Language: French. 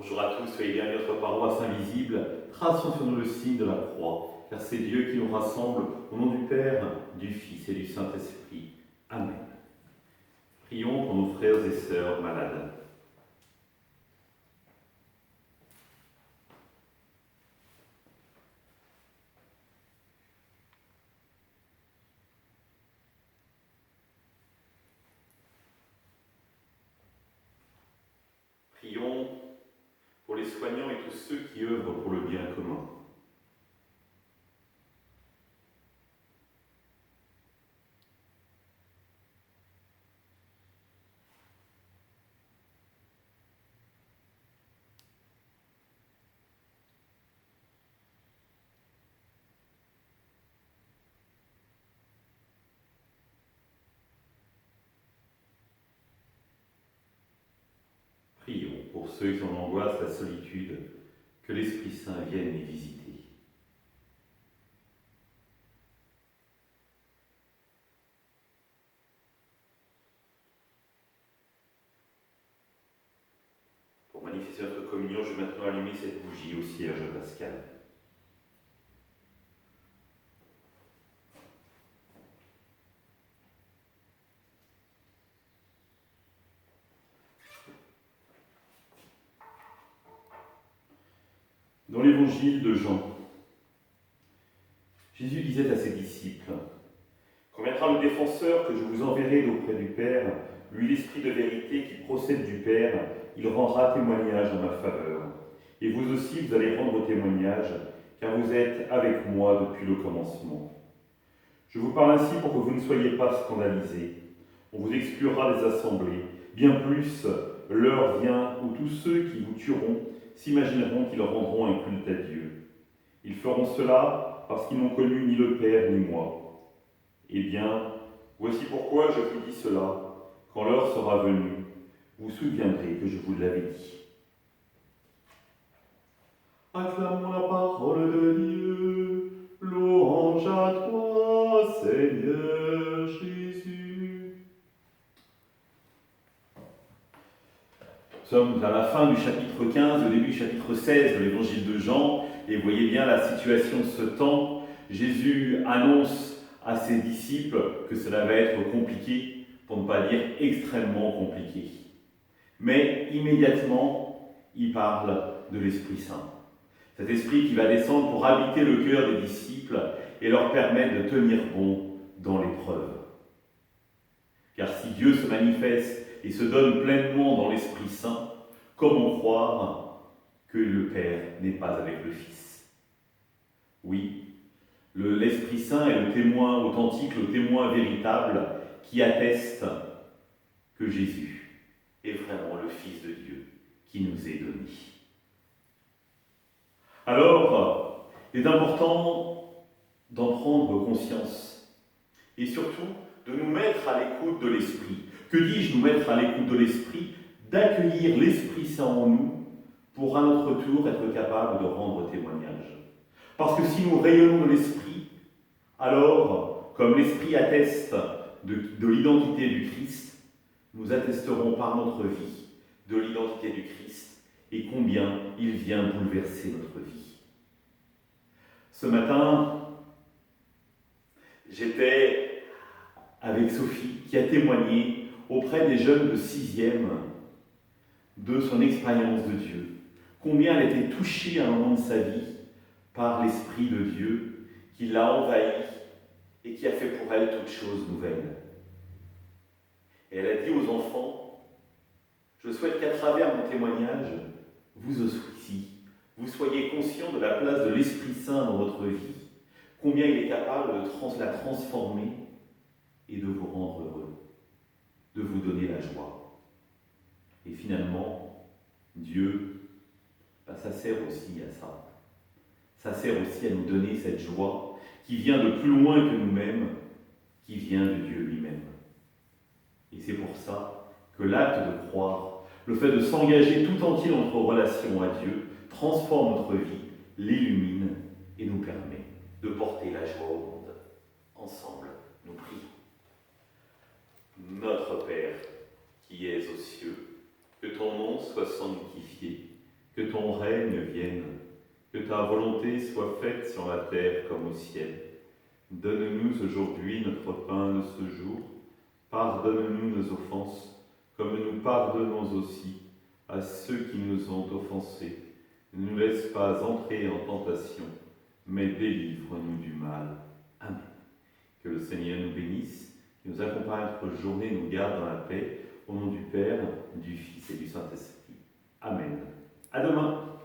Bonjour à tous, soyez bienvenus à notre paroisse invisible. Traçons sur nous le signe de la croix, car c'est Dieu qui nous rassemble au nom du Père, du Fils et du Saint-Esprit. Amen. Prions pour nos frères et sœurs malades. Prions pour les soignants et tous ceux qui œuvrent pour le bien commun. Prions pour ceux qui en angoissent la solitude, que l'Esprit Saint vienne les visiter. Pour manifester notre communion, je vais maintenant allumer cette bougie au cierge pascal. Dans l'évangile de Jean, Jésus disait à ses disciples : « Quand viendra le défenseur que je vous enverrai d'auprès du Père, lui l'Esprit de vérité qui procède du Père, il rendra témoignage en ma faveur. Et vous aussi, vous allez rendre témoignage, car vous êtes avec moi depuis le commencement. Je vous parle ainsi pour que vous ne soyez pas scandalisés. On vous exclura des assemblées. Bien plus, l'heure vient où tous ceux qui vous tueront s'imagineront qu'ils rendront un culte à Dieu. Ils feront cela parce qu'ils n'ont connu ni le Père ni moi. Eh bien, voici pourquoi je vous dis cela. Quand l'heure sera venue, vous vous souviendrez que je vous l'avais dit. » Acclamons la parole de Dieu. Louange à toi, Seigneur Jésus. Nous sommes à la fin du chapitre 15, au début du chapitre 16 de l'évangile de Jean, et vous voyez bien la situation de ce temps. Jésus annonce à ses disciples que cela va être compliqué, pour ne pas dire extrêmement compliqué. Mais immédiatement, il parle de l'Esprit Saint. Cet esprit qui va descendre pour habiter le cœur des disciples et leur permettre de tenir bon dans l'épreuve. Car si Dieu se manifeste et se donne pleinement dans l'Esprit Saint, comment croire que le Père n'est pas avec le Fils ? Oui, l'Esprit Saint est le témoin authentique, le témoin véritable qui atteste que Jésus est vraiment le Fils de Dieu qui nous est donné. Alors, il est important d'en prendre conscience et surtout de nous mettre à l'écoute de l'Esprit. Que dis-je, nous mettre à l'écoute de l'Esprit ? D'accueillir l'Esprit Saint en nous pour à notre tour être capable de rendre témoignage. Parce que si nous rayonnons de l'Esprit, alors, comme l'Esprit atteste de l'identité du Christ, nous attesterons par notre vie de l'identité du Christ et combien il vient bouleverser notre vie. Ce matin, j'étais avec Sophie qui a témoigné auprès des jeunes de 6e de son expérience de Dieu. Combien elle était touchée à un moment de sa vie par l'Esprit de Dieu qui l'a envahie et qui a fait pour elle toute chose nouvelle. Et elle a dit aux enfants : je souhaite qu'à travers mon témoignage, vous aussi, vous soyez conscients de la place de l'Esprit Saint dans votre vie, combien il est capable de la transformer et de vous rendre heureux, de vous donner la joie. Et finalement, Dieu, ça sert aussi à ça. Ça sert aussi à nous donner cette joie qui vient de plus loin que nous-mêmes, qui vient de Dieu lui-même. Et c'est pour ça que l'acte de croire, le fait de s'engager tout entier dans notre relation à Dieu, transforme notre vie, l'illumine et nous permet de porter la joie au monde. Ensemble, nous prions. Notre Père, qui es aux cieux, que ton nom soit sanctifié, ton règne vienne, que ta volonté soit faite sur la terre comme au ciel. Donne-nous aujourd'hui notre pain de ce jour. Pardonne-nous nos offenses, comme nous pardonnons aussi à ceux qui nous ont offensés. Ne nous laisse pas entrer en tentation, mais délivre-nous du mal. Amen. Que le Seigneur nous bénisse, qui nous accompagne notre journée, nous garde dans la paix, au nom du Père, du Fils et du Saint-Esprit. Amen. À demain.